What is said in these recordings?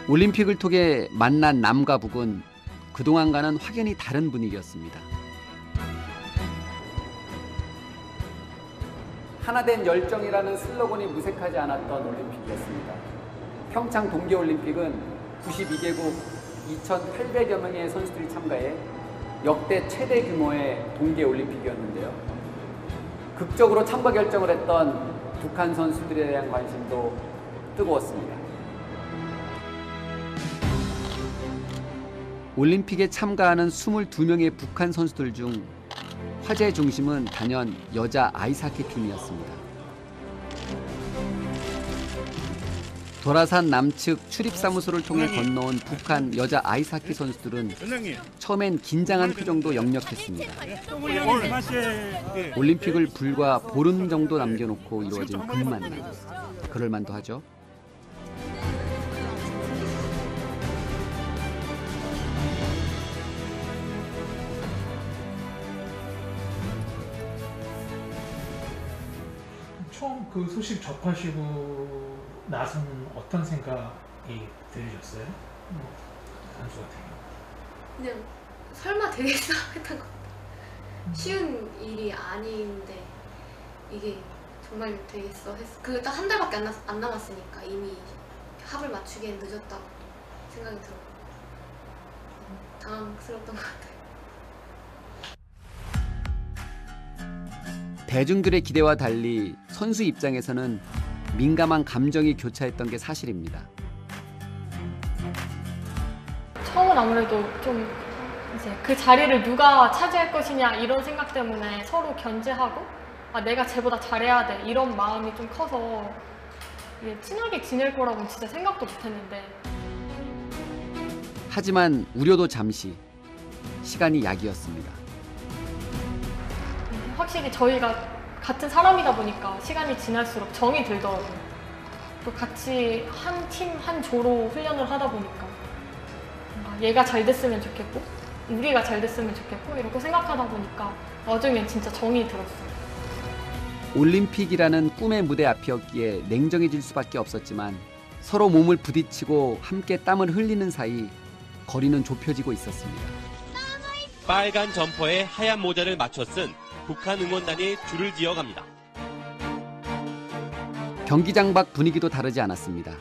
올림픽을 통해 만난 남과 북은 그동안과는 확연히 다른 분위기였습니다. 하나된 열정이라는 슬로건이 무색하지 않았던 올림픽이었습니다. 평창 동계올림픽은 92개국 2,800여 명의 선수들이 참가해 역대 최대 규모의 동계올림픽이었는데요. 극적으로 참가 결정을 했던 북한 선수들에 대한 관심도 뜨거웠습니다. 올림픽에 참가하는 22명의 북한 선수들 중 화제의 중심은 단연 여자 아이스하키 팀이었습니다. 도라산 남측 출입사무소를 통해 건너온 북한 여자 아이스하키 선수들은 처음엔 긴장한 표정도 역력했습니다. 올림픽을 불과 보름 정도 남겨놓고 이루어진 금만남. 그럴만도 하죠. 처음 그 소식 접하시고 나서는 어떤 생각이 들으셨어요? 단수 같은 경우. 그냥 설마 되겠어 했던 것 같아요. 쉬운 일이 아닌데 이게 정말 되겠어 했어. 그 딱 한 달밖에 안 남았으니까 이미 합을 맞추기엔 늦었다고 생각이 들어요. 당황스러웠던 것 같아요. 대중들의 기대와 달리 선수 입장에서는 민감한 감정이 교차했던 게 사실입니다. 처음은 아무래도 좀 이제 그 자리를 누가 차지할 것이냐 이런 생각 때문에 서로 견제하고 내가 쟤보다 잘해야 돼 이런 마음이 좀 커서 이게 친하게 지낼 거라고는 진짜 생각도 못했는데. 하지만 우려도 잠시. 시간이 약이었습니다. 확실히 저희가 같은 사람이다 보니까 시간이 지날수록 정이 들더라고요. 또 같이 한 팀, 한 조로 훈련을 하다 보니까 얘가 잘 됐으면 좋겠고 우리가 잘 됐으면 좋겠고 이렇게 생각하다 보니까 나중엔 진짜 정이 들었어요. 올림픽이라는 꿈의 무대 앞이었기에 냉정해질 수밖에 없었지만 서로 몸을 부딪히고 함께 땀을 흘리는 사이 거리는 좁혀지고 있었습니다. 빨간 점퍼에 하얀 모자를 맞춰 쓴 북한 응원단이 줄을 지어갑니다. 경기장 밖 분위기도 다르지 않았습니다.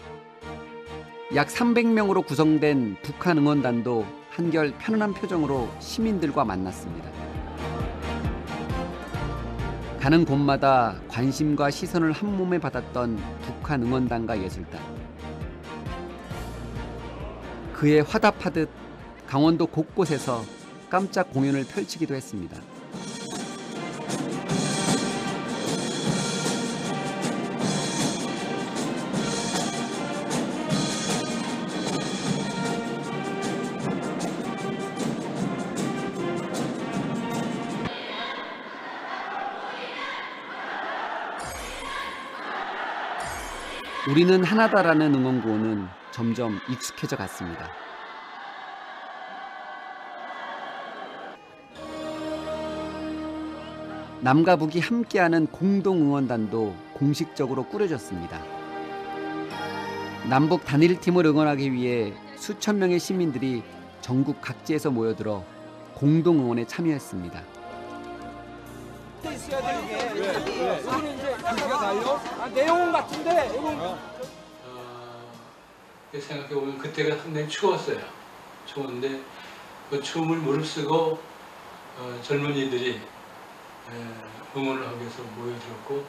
약 300명으로 구성된 북한 응원단도 한결 편안한 표정으로 시민들과 만났습니다. 가는 곳마다 관심과 시선을 한 몸에 받았던 북한 응원단과 예술단. 그에 화답하듯 강원도 곳곳에서 깜짝 공연을 펼치기도 했습니다. 우리는 하나다라는 응원구호는 점점 익숙해져 갔습니다. 남과 북이 함께하는 공동 응원단도 공식적으로 꾸려졌습니다. 남북 단일팀을 응원하기 위해 수천 명의 시민들이 전국 각지에서 모여들어 공동 응원에 참여했습니다. 여기는 이제 단가가 달려? 내용은 같은데 생각해보면 그때가 상당히 추웠어요. 추웠는데 그 추움을 무릅쓰고 젊은이들이 응원을 하기 위해서 모여들었고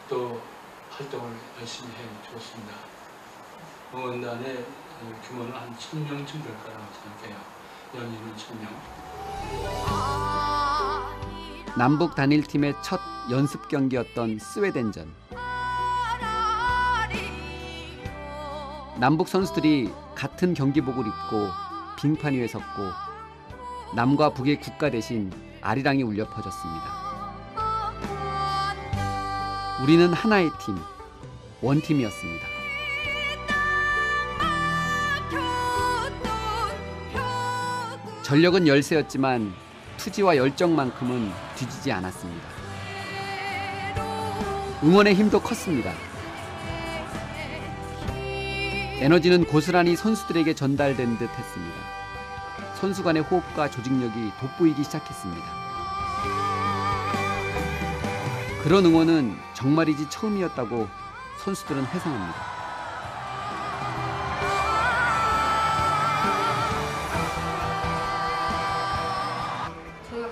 또 활동을 열심히 해줬습니다. 응원단의 규모는 한 1000명쯤 될 거라고 생각해요. 연인은 1000명. 남북 단일팀의 첫 연습 경기였던 스웨덴전. 남북 선수들이 같은 경기복을 입고 빙판 위에 섰고 남과 북의 국가 대신 아리랑이 울려 퍼졌습니다. 우리는 하나의 팀, 원팀이었습니다. 전력은 열세였지만 투지와 열정만큼은 뒤지지 않았습니다. 응원의 힘도 컸습니다. 에너지는 고스란히 선수들에게 전달된 듯 했습니다. 선수 간의 호흡과 조직력이 돋보이기 시작했습니다. 그런 응원은 정말이지 처음이었다고 선수들은 회상합니다.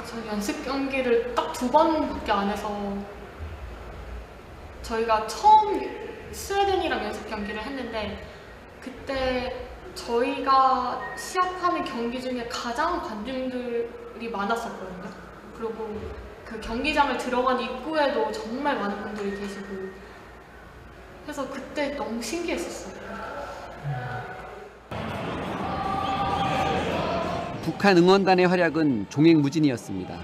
저희 연습 경기를 딱 2번밖에 안 해서 저희가 처음 스웨덴이랑 연습 경기를 했는데 그때 저희가 시합하는 경기 중에 가장 관중들이 많았었거든요. 그리고 그 경기장을 들어간 입구에도 정말 많은 분들이 계시고 해서 그때 너무 신기했었어요. 북한 응원단의 활약은 종횡무진이었습니다.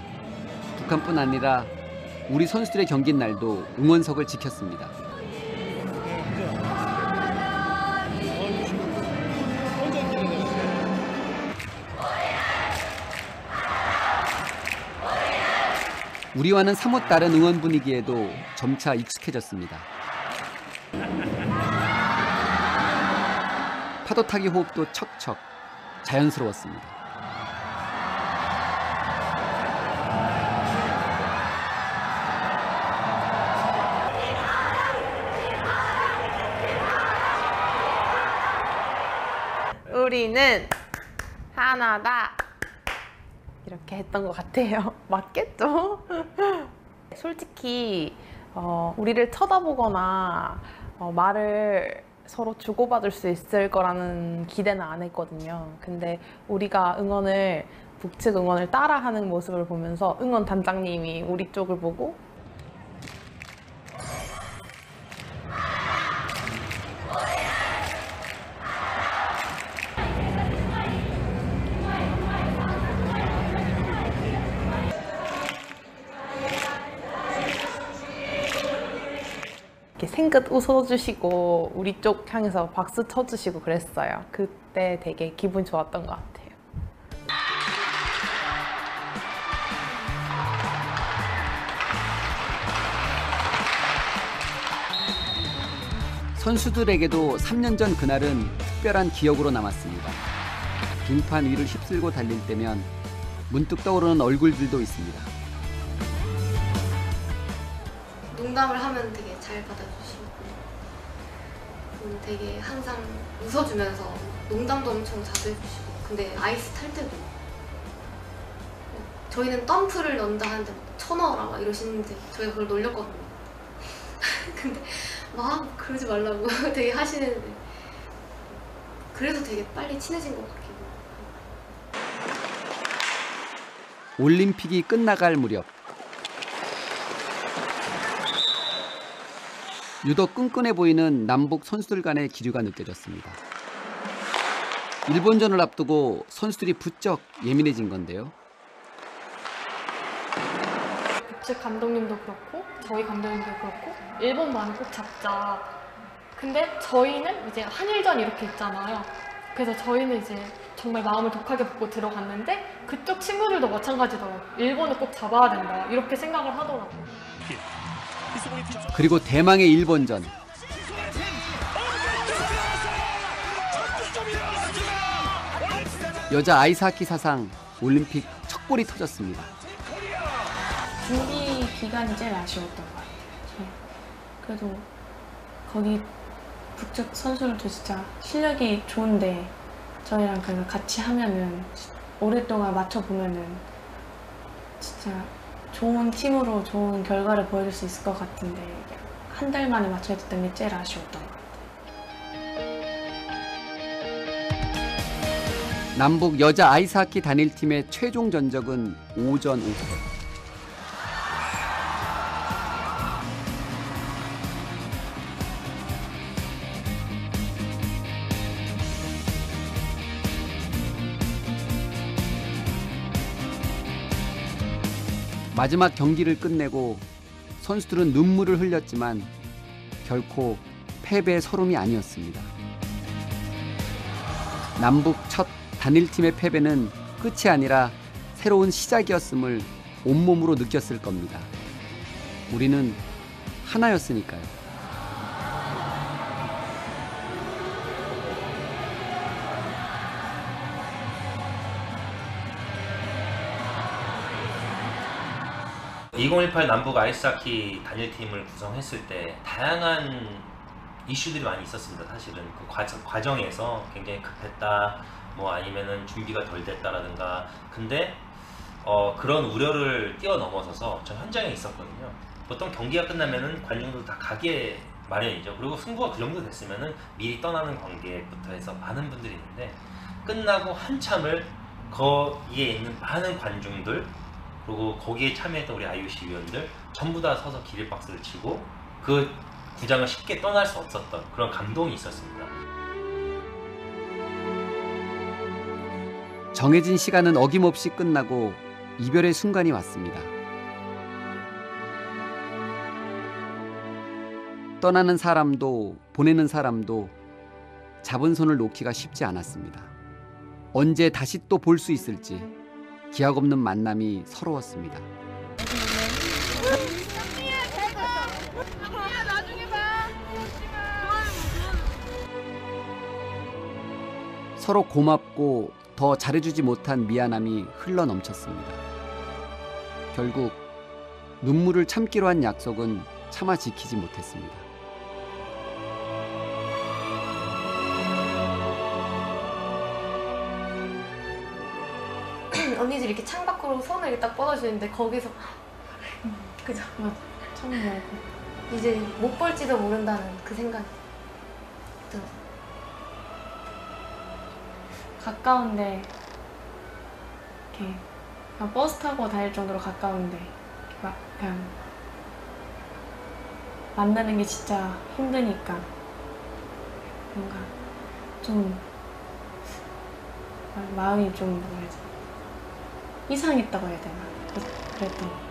북한뿐 아니라 우리 선수들의 경기 날도 응원석을 지켰습니다. 우리와는 사뭇 다른 응원 분위기에도 점차 익숙해졌습니다. 파도타기 호흡도 척척 자연스러웠습니다. 우리는 하나다 이렇게 했던 것 같아요. 맞겠죠? 솔직히 우리를 쳐다보거나 말을 서로 주고받을 수 있을 거라는 기대는 안 했거든요. 근데 우리가 북측 응원을 따라하는 모습을 보면서 응원 단장님이 우리 쪽을 보고 생긋 웃어주시고 우리 쪽 향해서 박수 쳐주시고 그랬어요. 그때 되게 기분 좋았던 것 같아요. 선수들에게도 3년 전 그날은 특별한 기억으로 남았습니다. 빙판 위를 휩쓸고 달릴 때면 문득 떠오르는 얼굴들도 있습니다. 농담을 하면 되게 잘 받아주시고 되게 항상 웃어주면서 농담도 엄청 자주 해주시고 근데 아이스 탈 때도 저희는 덤프를 넣는다 하는데 쳐넣어라 막 이러시는데 저희가 그걸 놀렸거든요. 근데 막 그러지 말라고 되게 하시는데 그래서 되게 빨리 친해진 것 같기도 하고. 올림픽이 끝나갈 무렵 유독 끈끈해 보이는 남북 선수들 간의 기류가 느껴졌습니다. 일본전을 앞두고 선수들이 부쩍 예민해진 건데요. 북측 감독님도 그렇고 저희 감독님도 그렇고 일본만을 꼭 잡자. 근데 저희는 이제 한일전 이렇게 있잖아요. 그래서 저희는 이제 정말 마음을 독하게 먹고 들어갔는데 그쪽 친구들도 마찬가지더라고요. 일본을 꼭 잡아야 된다 이렇게 생각을 하더라고요. 그리고 대망의 일본전. 여자 아이스하키 사상 올림픽 첫 골이 터졌습니다. 준비 기간이 제일 아쉬웠던 것 같아요. 그래도 거기 북측 선수들도 진짜 실력이 좋은데 저희랑 그냥 같이 하면은 오랫동안 맞춰보면은 진짜 좋은 팀으로 좋은 결과를 보여줄 수 있을 것 같은데 한 달 만에 맞춰야 됐던 게 제일 아쉬웠던 것 같아요. 남북 여자 아이스하키 단일팀의 최종 전적은 5전 5패. 마지막 경기를 끝내고 선수들은 눈물을 흘렸지만 결코 패배의 서름이 아니었습니다. 남북 첫 단일팀의 패배는 끝이 아니라 새로운 시작이었음을 온몸으로 느꼈을 겁니다. 우리는 하나였으니까요. 2018 남북 아이스하키 단일팀을 구성했을 때 다양한 이슈들이 많이 있었습니다. 사실은 그 과정에서 굉장히 급했다, 뭐 아니면은 준비가 덜 됐다라든가. 근데 그런 우려를 뛰어넘어서서 저 현장에 있었거든요. 보통 경기가 끝나면은 관중들 다 가게 마련이죠. 그리고 승부가 그 정도 됐으면은 미리 떠나는 관계부터 해서 많은 분들이 있는데, 끝나고 한참을 거기에 있는 많은 관중들, 그리고 거기에 참여했던 우리 IOC 위원들 전부 다 서서 기립박수를 치고 그 구장을 쉽게 떠날 수 없었던 그런 감동이 있었습니다. 정해진 시간은 어김없이 끝나고 이별의 순간이 왔습니다. 떠나는 사람도 보내는 사람도 잡은 손을 놓기가 쉽지 않았습니다. 언제 다시 또 볼 수 있을지 기약 없는 만남이 서러웠습니다. 서로 고맙고 더 잘해주지 못한 미안함이 흘러넘쳤습니다. 결국 눈물을 참기로 한 약속은 차마 지키지 못했습니다. 언니들이 이렇게 창밖으로 손을 이렇게 딱 뻗어주는데 거기서 그죠? 맞아. 처음 알고. 이제 못 볼지도 모른다는 그 생각이 들었어요. 가까운데 이렇게 그냥 버스 타고 다닐 정도로 가까운데 막 그냥 만나는 게 진짜 힘드니까 뭔가 좀 마음이 좀 뭐라 해야 되나, 이상했다고 해야 되나, 그랬던 것 같아요.